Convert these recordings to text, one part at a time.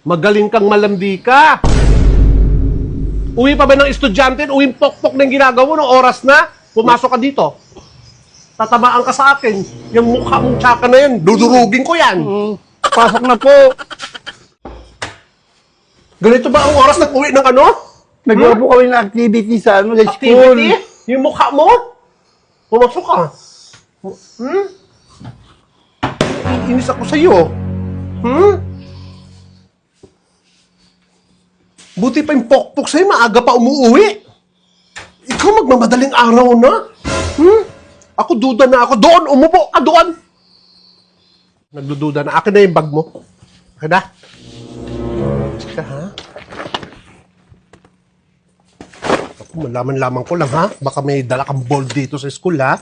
Magaling kang malandi ka. Uwi pa ba ng estudyante? Uwing pokpok na yung ginagawa mo ng oras na? Pumasok ka dito. Tatamaan ka sa akin. Yung mukha mong tsaka na yan, dudurugin ko yan. Pasok na po. Ganito ba ang oras ng uwi ng ano? Nagawa po kami ng activity sa school. Activity? Yung mukha mo? Pumasok ka. Iinis ako sa'yo. Buti pa yung pokpok sa'yo, maaga pa umuwi. Ikaw magmamadaling araw na. Ako duda na ako. Doon, umupo ka doon. Nagdududa na. Akin na yung bag mo. Akin na. Sige ha. Ako, malaman-laman ko lang ha. Baka may dala kang ball dito sa school ha.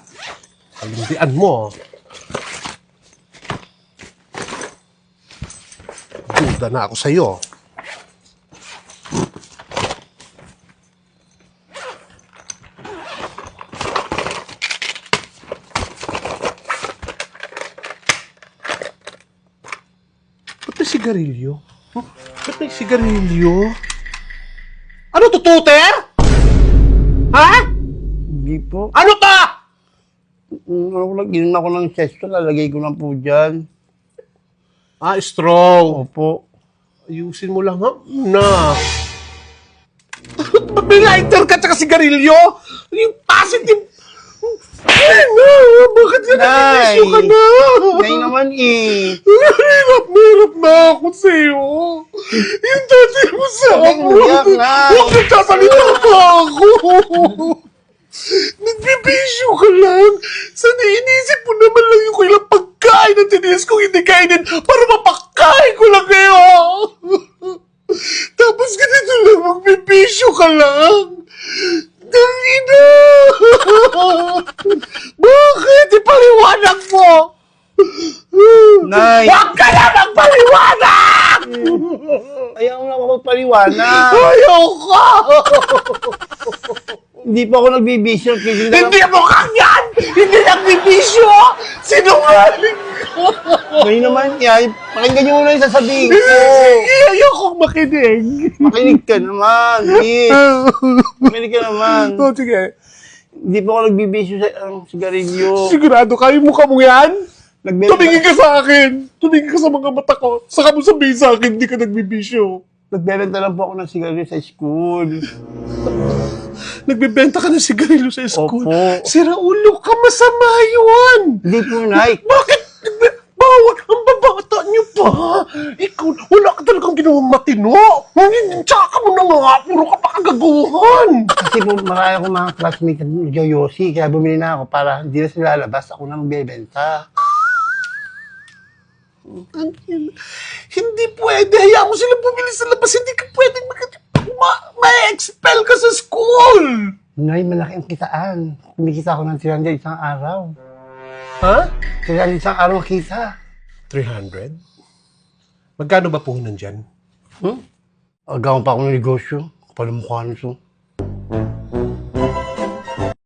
Kalindian mo. Duda na ako sa'yo. Ba't may sigarilyo? Ba't may sigarilyo? Ano to, tuter? Ha? Hindi po. Ano to? Ginom ako ng sesto, lalagay ko lang po dyan. Straw. Opo. Ayusin mo lang ha. Na. Ba't may lighter ka tsaka sigarilyo? Yung positive. Bakit ka nag-issue ka na? Nay naman eh. Hirap na ako sa'yo. Yung dati mo sa ako. Umiyak na. Huwag nagsasalita pa ako. Nagbibisyo ka lang. Sana inisip mo naman lang yung kailang pagkain na tiniis kong hindi kainin para mapakain ko lang kayo. Tapos ganito lang, magbibisyo ka lang. Dangina! Bakit? Ipaliwanag mo! Nay! Huwag ka na magpaliwanag! Ayaw mo lang ako magpaliwanag. Ayaw ka! Hindi po ako nagbibisyo. Hindi mo kanyan! Hindi nagbibisyo! Sinungaling ka! Nay naman, pakinggan niyo muna yung sasabihin ko. Ayaw kong makinig. Makinig ka naman, please. Makinig ka naman. Sige. Hindi po ako nagbibisyo sa sigarilyo. Sigurado ka yung mukha mo yan? Nagbebenta, Tumingin ka sa akin! Tumingin ka sa mga mata ko. Saka mo sabihin sa akin, hindi ka nagbibisyo. nagbebenta lang po ako ng sigarilyo sa school. Nagbebenta ka ng sigarilyo sa school? Opo. Sira ulo ka, masama yun! Hindi po, Nay. Bakit? Bawal ang babata niyo pa! Ikaw, wala ka talagang ginawang matino! Tsaka mo na nga, puro ka pa kagaguhan! Kasi po marami akong mga classmates na nagyoyosi, kaya bumili na ako para hindi na sila lalabas, ako na magbebenta. Hindi pwede. Hayaan mo sila bumili sa labas. Hindi ka pwedeng ma-expel ka sa school! Nay, malaki ang kitaan. Kumikita ako ng 300 isang araw. Ha? 300 isang araw kita. 300? Magkano ba puhunan dyan? Agawan pa ako ng negosyo. Kapal ang mukha nito.